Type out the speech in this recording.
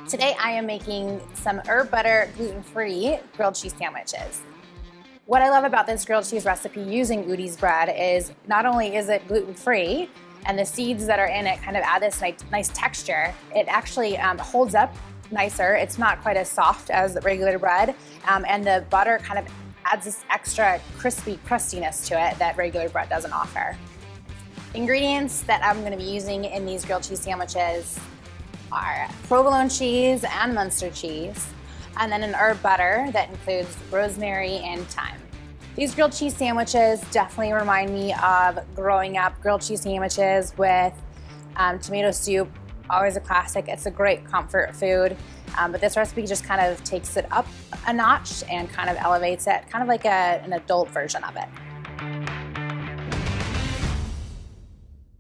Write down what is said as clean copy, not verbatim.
Today I am making some herb butter gluten-free grilled cheese sandwiches. What I love about this grilled cheese recipe using Udi's bread is not only is it gluten-free and the seeds that are in it kind of add this nice texture, it actually holds up nicer. It's not quite as soft as regular bread, and the butter kind of adds this extra crispy crustiness to it that regular bread doesn't offer. Ingredients that I'm going to be using in these grilled cheese sandwiches are provolone cheese and Munster cheese, and then an herb butter that includes rosemary and thyme. These grilled cheese sandwiches definitely remind me of growing up. Grilled cheese sandwiches with tomato soup, always a classic. It's a great comfort food, but this recipe just kind of takes it up a notch and kind of elevates it, kind of like an adult version of it.